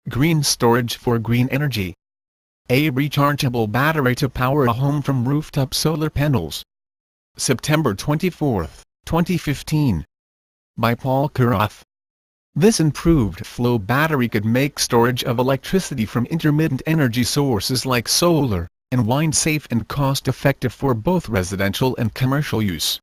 Green storage for green energy. A rechargeable battery to power a home from rooftop solar panels. September 24, 2015. By Paul Kurath. This improved flow battery could make storage of electricity from intermittent energy sources like solar and wind safe and cost-effective for both residential and commercial use.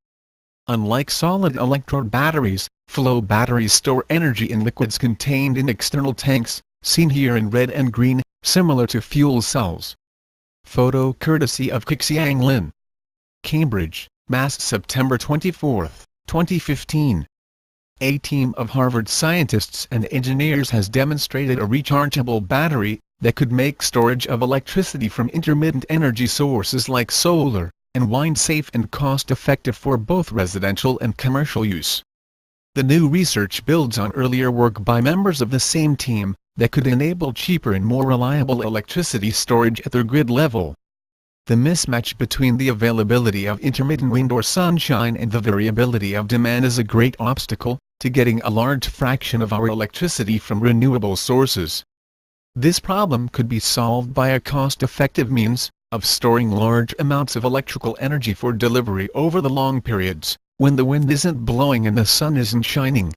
Unlike solid electrode batteries, flow batteries store energy in liquids contained in external tanks, seen here in red and green, similar to fuel cells. Photo courtesy of Xiang Lin. Cambridge, Mass. September 24, 2015. A team of Harvard scientists and engineers has demonstrated a rechargeable battery that could make storage of electricity from intermittent energy sources like solar and wind safe and cost-effective for both residential and commercial use. The new research builds on earlier work by members of the same team that could enable cheaper and more reliable electricity storage at their grid level. The mismatch between the availability of intermittent wind or sunshine and the variability of demand is a great obstacle to getting a large fraction of our electricity from renewable sources. This problem could be solved by a cost-effective means of storing large amounts of electrical energy for delivery over the long periods, when the wind isn't blowing and the sun isn't shining.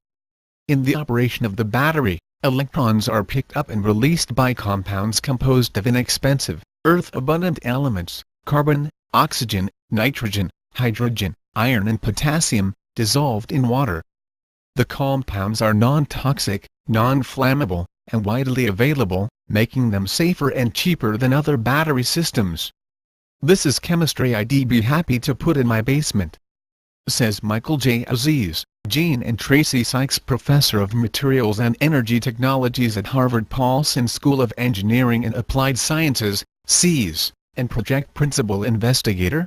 In the operation of the battery, electrons are picked up and released by compounds composed of inexpensive, earth-abundant elements, carbon, oxygen, nitrogen, hydrogen, iron and potassium, dissolved in water. The compounds are non-toxic, non-flammable, and widely available, making them safer and cheaper than other battery systems. "This is chemistry I'd be happy to put in my basement," says Michael J. Aziz, Jean and Tracy Sykes Professor of Materials and Energy Technologies at Harvard Paulson School of Engineering and Applied Sciences, SEAS, and Project Principal Investigator.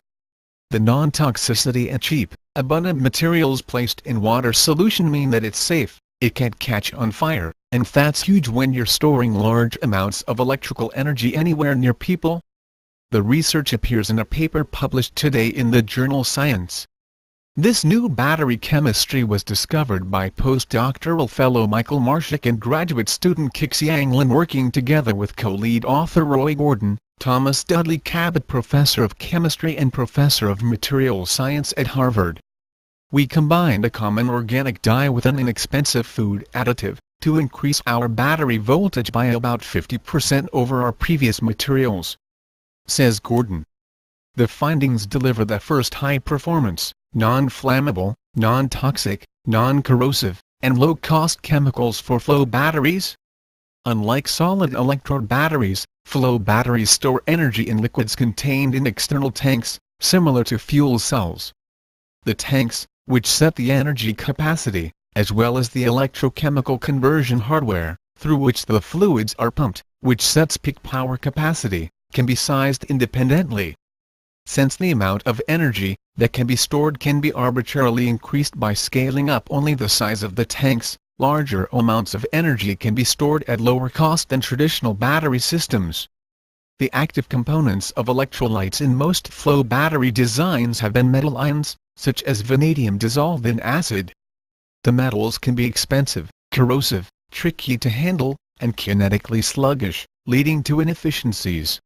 The non-toxicity and cheap, abundant materials placed in water solution mean that it's safe, it can't catch on fire, and that's huge when you're storing large amounts of electrical energy anywhere near people. The research appears in a paper published today in the journal Science. This new battery chemistry was discovered by postdoctoral fellow Michael Marshak and graduate student Xiang Lin working together with co-lead author Roy Gordon, Thomas Dudley Cabot Professor of Chemistry and Professor of Materials Science at Harvard. We combined a common organic dye with an inexpensive food additive to increase our battery voltage by about 50% over our previous materials, says Gordon. The findings deliver the first high-performance, non-flammable, non-toxic, non-corrosive, and low-cost chemicals for flow batteries. Unlike solid electrode batteries, flow batteries store energy in liquids contained in external tanks, similar to fuel cells. The tanks, which set the energy capacity, as well as the electrochemical conversion hardware, through which the fluids are pumped, which sets peak power capacity, can be sized independently. Since the amount of energy that can be stored can be arbitrarily increased by scaling up only the size of the tanks, larger amounts of energy can be stored at lower cost than traditional battery systems. The active components of electrolytes in most flow battery designs have been metal ions, such as vanadium dissolved in acid. The metals can be expensive, corrosive, tricky to handle, and kinetically sluggish, leading to inefficiencies.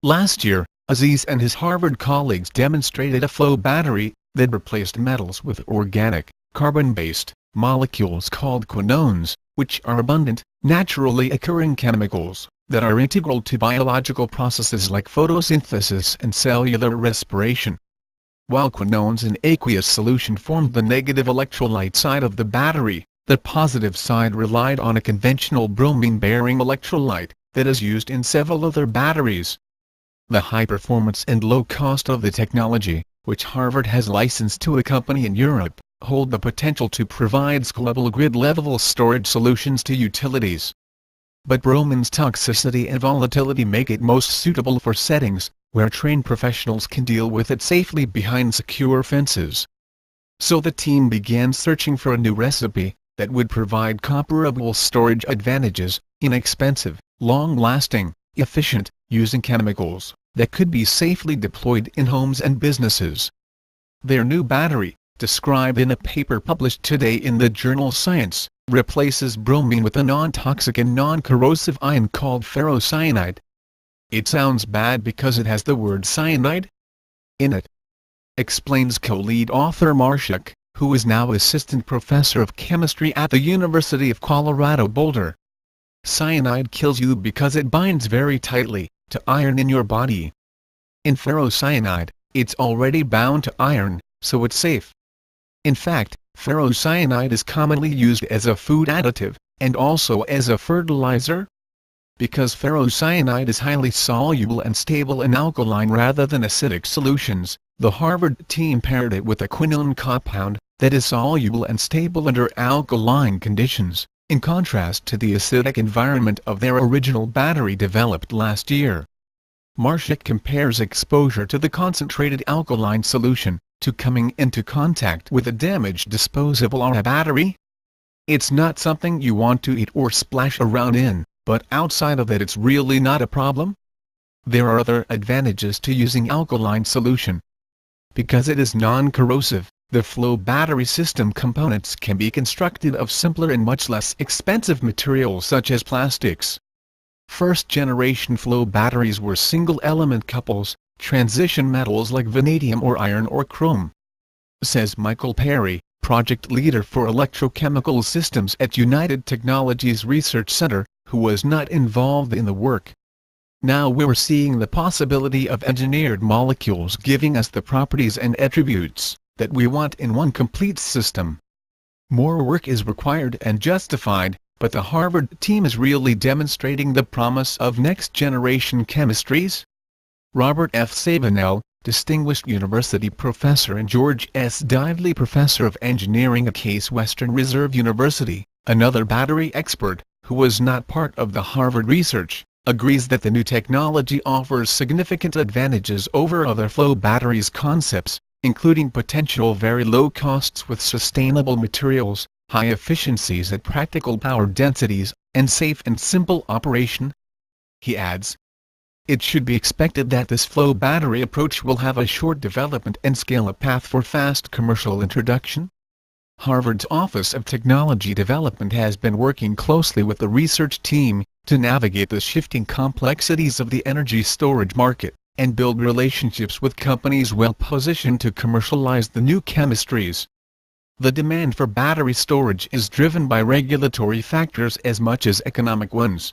Last year, Aziz and his Harvard colleagues demonstrated a flow battery that replaced metals with organic, carbon-based molecules called quinones, which are abundant, naturally occurring chemicals that are integral to biological processes like photosynthesis and cellular respiration. While quinones in aqueous solution formed the negative electrolyte side of the battery, the positive side relied on a conventional bromine-bearing electrolyte that is used in several other batteries. The high performance and low cost of the technology, which Harvard has licensed to a company in Europe, hold the potential to provide scalable grid-level storage solutions to utilities. But bromine's toxicity and volatility make it most suitable for settings where trained professionals can deal with it safely behind secure fences. So the team began searching for a new recipe that would provide comparable storage advantages, inexpensive, long-lasting, efficient, using chemicals that could be safely deployed in homes and businesses. Their new battery, described in a paper published today in the journal Science, replaces bromine with a non-toxic and non-corrosive ion called ferrocyanide. It sounds bad because it has the word cyanide in it, explains co-lead author Marshak, who is now assistant professor of chemistry at the University of Colorado Boulder. Cyanide kills you because it binds very tightly to iron in your body. In ferrocyanide, it's already bound to iron, so it's safe. In fact, ferrocyanide is commonly used as a food additive, and also as a fertilizer. Because ferrocyanide is highly soluble and stable in alkaline rather than acidic solutions, the Harvard team paired it with a quinone compound that is soluble and stable under alkaline conditions, in contrast to the acidic environment of their original battery developed last year. Marshak compares exposure to the concentrated alkaline solution to coming into contact with a damaged disposable or a battery. It's not something you want to eat or splash around in, but outside of that it's really not a problem. There are other advantages to using alkaline solution. Because it is non-corrosive, the flow battery system components can be constructed of simpler and much less expensive materials such as plastics. First-generation flow batteries were single-element couples, transition metals like vanadium or iron or chrome. Says Michael Perry, project leader for electrochemical systems at United Technologies Research Center, who was not involved in the work. Now we're seeing the possibility of engineered molecules giving us the properties and attributes that we want in one complete system. More work is required and justified, but the Harvard team is really demonstrating the promise of next-generation chemistries. Robert F. Sabanel, Distinguished University Professor and George S. Dively Professor of Engineering at Case Western Reserve University, another battery expert, who was not part of the Harvard research, agrees that the new technology offers significant advantages over other flow batteries concepts, including potential very low costs with sustainable materials, high efficiencies at practical power densities, and safe and simple operation. He adds, it should be expected that this flow battery approach will have a short development and scale-up path for fast commercial introduction. Harvard's Office of Technology Development has been working closely with the research team to navigate the shifting complexities of the energy storage market and build relationships with companies well positioned to commercialize the new chemistries. The demand for battery storage is driven by regulatory factors as much as economic ones.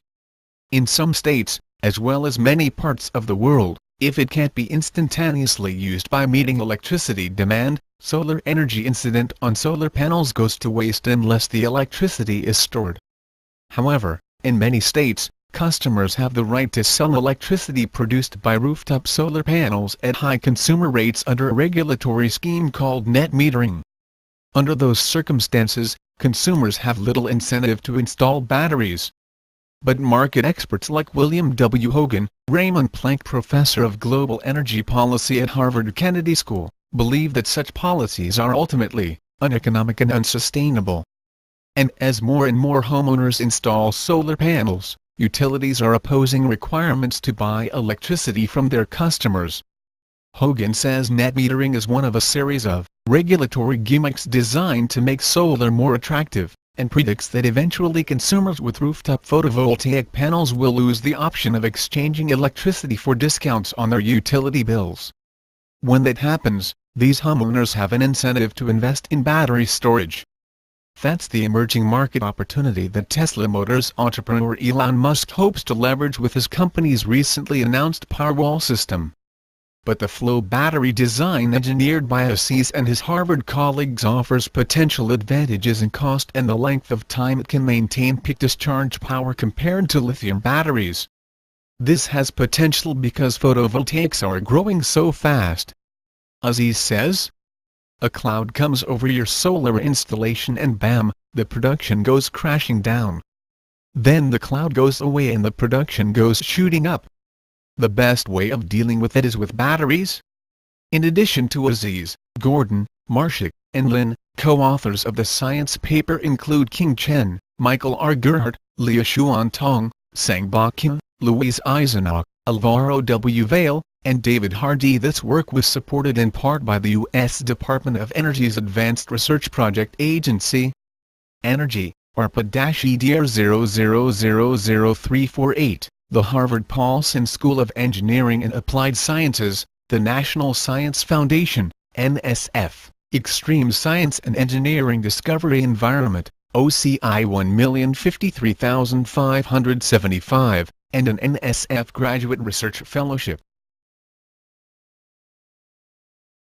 In some states, as well as many parts of the world, if it can't be instantaneously used by meeting electricity demand, solar energy incident on solar panels goes to waste unless the electricity is stored. However, in many states, customers have the right to sell electricity produced by rooftop solar panels at high consumer rates under a regulatory scheme called net metering. Under those circumstances, consumers have little incentive to install batteries. But market experts like William W. Hogan, Raymond Planck Professor of Global Energy Policy at Harvard Kennedy School, believe that such policies are ultimately uneconomic and unsustainable. And as more and more homeowners install solar panels, utilities are opposing requirements to buy electricity from their customers. Hogan says net metering is one of a series of regulatory gimmicks designed to make solar more attractive, and predicts that eventually consumers with rooftop photovoltaic panels will lose the option of exchanging electricity for discounts on their utility bills. When that happens, these homeowners have an incentive to invest in battery storage. That's the emerging market opportunity that Tesla Motors entrepreneur Elon Musk hopes to leverage with his company's recently announced Powerwall system. But the flow battery design engineered by Assis and his Harvard colleagues offers potential advantages in cost and the length of time it can maintain peak discharge power compared to lithium batteries. This has potential because photovoltaics are growing so fast. Assis says, a cloud comes over your solar installation and bam, the production goes crashing down. Then the cloud goes away and the production goes shooting up. The best way of dealing with it is with batteries. In addition to Assis, Gordon, Marshak, and Lin, co-authors of the science paper include King Chen, Michael R. Gerhardt, Lia Xuan Tong, Sang Ba Kim, Louise Eisenach, Alvaro W. Vale, and David Hardy. This work was supported in part by the U.S. Department of Energy's Advanced Research Project Agency. Energy, ARPA-EDR 00000348, the Harvard Paulson School of Engineering and Applied Sciences, the National Science Foundation, NSF, Extreme Science and Engineering Discovery Environment, OCI 1,053,575, and an NSF Graduate Research Fellowship.